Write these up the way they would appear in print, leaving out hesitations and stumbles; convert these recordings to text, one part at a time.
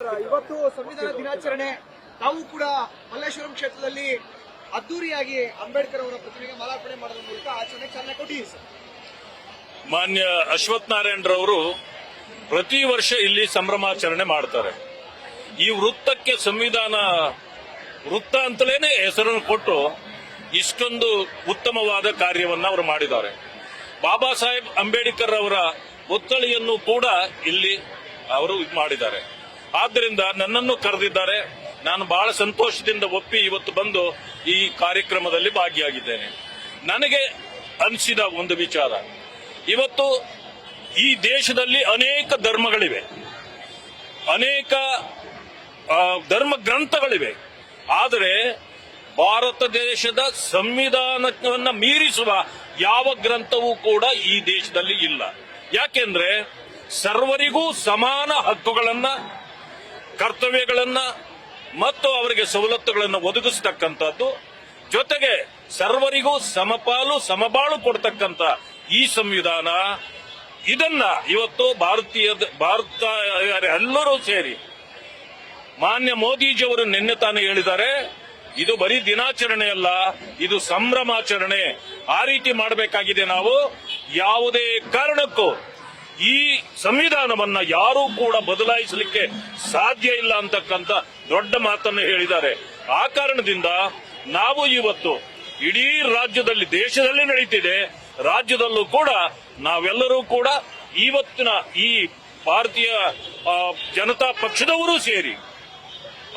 ಇವತ್ತು ಸಂವಿಧಾನ ದಿನಾಚರಣೆ. ತಾವು ಕೂಡ ಮಲ್ಲೇಶ್ವರಂ ಕ್ಷೇತ್ರದಲ್ಲಿ ಅದ್ದೂರಿಯಾಗಿ ಅಂಬೇಡ್ಕರ್ ಅವರ ಪ್ರತಿಮೆಗೆ ಮಾಲಾರ್ಪಣೆ ಮಾಡೋದ್ರ ಮೂಲಕ ಆಚರಣೆ ಚಾಲನೆ ಕೊಟ್ಟಿದ್ದೀವಿ ಸರ್. ಮಾನ್ಯ ಅಶ್ವಥ್ ನಾರಾಯಣರವರು ಪ್ರತಿ ವರ್ಷ ಇಲ್ಲಿ ಸಂಭ್ರಮಾಚರಣೆ ಮಾಡ್ತಾರೆ. ಈ ವೃತ್ತಕ್ಕೆ ಸಂವಿಧಾನ ವೃತ್ತ ಅಂತಲೇನೆ ಹೆಸರನ್ನು ಕೊಟ್ಟು ಇಷ್ಟೊಂದು ಉತ್ತಮವಾದ ಕಾರ್ಯವನ್ನ ಅವರು ಮಾಡಿದ್ದಾರೆ. ಬಾಬಾ ಸಾಹೇಬ್ ಅಂಬೇಡ್ಕರ್ ಅವರ ಒತ್ತಳಿಯನ್ನು ಕೂಡ ಇಲ್ಲಿ ಅವರು ಮಾಡಿದ್ದಾರೆ. ಆದ್ದರಿಂದ ನನ್ನನ್ನು ಕರೆದಿದ್ದಾರೆ. ನಾನು ಬಹಳ ಸಂತೋಷದಿಂದ ಒಪ್ಪಿ ಇವತ್ತು ಬಂದು ಈ ಕಾರ್ಯಕ್ರಮದಲ್ಲಿ ಭಾಗಿಯಾಗಿದ್ದೇನೆ. ನನಗೆ ಅನಿಸಿದ ಒಂದು ವಿಚಾರ, ಇವತ್ತು ಈ ದೇಶದಲ್ಲಿ ಅನೇಕ ಧರ್ಮಗಳಿವೆ, ಅನೇಕ ಧರ್ಮ ಗ್ರಂಥಗಳಿವೆ. ಆದರೆ ಭಾರತ ದೇಶದ ಸಂವಿಧಾನವನ್ನು ಮೀರಿಸುವ ಯಾವ ಗ್ರಂಥವೂ ಕೂಡ ಈ ದೇಶದಲ್ಲಿ ಇಲ್ಲ. ಯಾಕೆಂದ್ರೆ ಸರ್ವರಿಗೂ ಸಮಾನ ಹಕ್ಕುಗಳನ್ನ, ಕರ್ತವ್ಯಗಳನ್ನ ಮತ್ತು ಅವರಿಗೆ ಸವಲತ್ತುಗಳನ್ನು ಒದಗಿಸತಕ್ಕಂಥದ್ದು, ಜೊತೆಗೆ ಸರ್ವರಿಗೂ ಸಮಪಾಲು ಸಮಬಾಳು ಕೊಡ್ತಕ್ಕಂಥ ಈ ಸಂವಿಧಾನ, ಇದನ್ನ ಇವತ್ತು ಭಾರತ ಎಲ್ಲರೂ ಸೇರಿ ಮಾನ್ಯ ಮೋದಿಜಿಯವರು ನಿನ್ನೆ ತಾನೇ ಹೇಳಿದ್ದಾರೆ, ಇದು ಬರೀ ದಿನಾಚರಣೆ ಅಲ್ಲ, ಇದು ಸಂಭ್ರಮಾಚರಣೆ. ಆ ರೀತಿ ಮಾಡಬೇಕಾಗಿದೆ. ನಾವು ಯಾವುದೇ ಕಾರಣಕ್ಕೂ ಈ ಸಂವಿಧಾನವನ್ನ ಯಾರೂ ಕೂಡ ಬದಲಾಯಿಸಲಿಕ್ಕೆ ಸಾಧ್ಯ ಇಲ್ಲ ಅಂತಕ್ಕಂಥ ದೊಡ್ಡ ಮಾತನ್ನು ಹೇಳಿದ್ದಾರೆ. ಆ ಕಾರಣದಿಂದ ನಾವು ಇವತ್ತು ಇಡೀ ರಾಜ್ಯದಲ್ಲಿ, ದೇಶದಲ್ಲಿ ನಡೀತಿದೆ, ರಾಜ್ಯದಲ್ಲೂ ಕೂಡ ನಾವೆಲ್ಲರೂ ಕೂಡ ಇವತ್ತಿನ ಈ ಭಾರತೀಯ ಜನತಾ ಪಕ್ಷದವರು ಸೇರಿ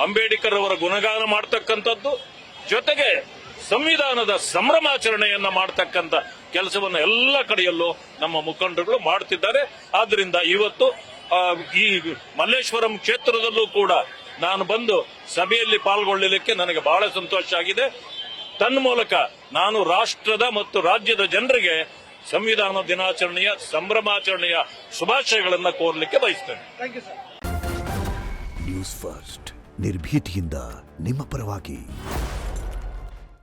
ಅಂಬೇಡ್ಕರ್ ಅವರ ಗುಣಗಾನ ಮಾಡತಕ್ಕಂಥದ್ದು, ಜೊತೆಗೆ ಸಂವಿಧಾನದ ಸಂಭ್ರಮಾಚರಣೆಯನ್ನ ಮಾಡತಕ್ಕಂಥ ಕೆಲಸವನ್ನು ಎಲ್ಲ ಕಡೆಯಲ್ಲೂ ನಮ್ಮ ಮುಖಂಡರುಗಳು ಮಾಡುತ್ತಿದ್ದಾರೆ. ಆದ್ದರಿಂದ ಇವತ್ತು ಈ ಮಲ್ಲೇಶ್ವರಂ ಕ್ಷೇತ್ರದಲ್ಲೂ ಕೂಡ ನಾನು ಬಂದು ಸಭೆಯಲ್ಲಿ ಪಾಲ್ಗೊಳ್ಳಲಿಕ್ಕೆ ನನಗೆ ಬಹಳ ಸಂತೋಷ ಆಗಿದೆ. ತನ್ಮೂಲಕ ನಾನು ರಾಷ್ಟ್ರದ ಮತ್ತು ರಾಜ್ಯದ ಜನರಿಗೆ ಸಂವಿಧಾನ ದಿನಾಚರಣೆಯ ಸಂಭ್ರಮಾಚರಣೆಯ ಶುಭಾಶಯಗಳನ್ನು ಕೋರಲಿಕ್ಕೆ ಬಯಸ್ತೇನೆ. Thank you sir. News First ನಿರ್ಭೀತಿಯಿಂದ ನಿಮ್ಮ ಪರವಾಗಿ.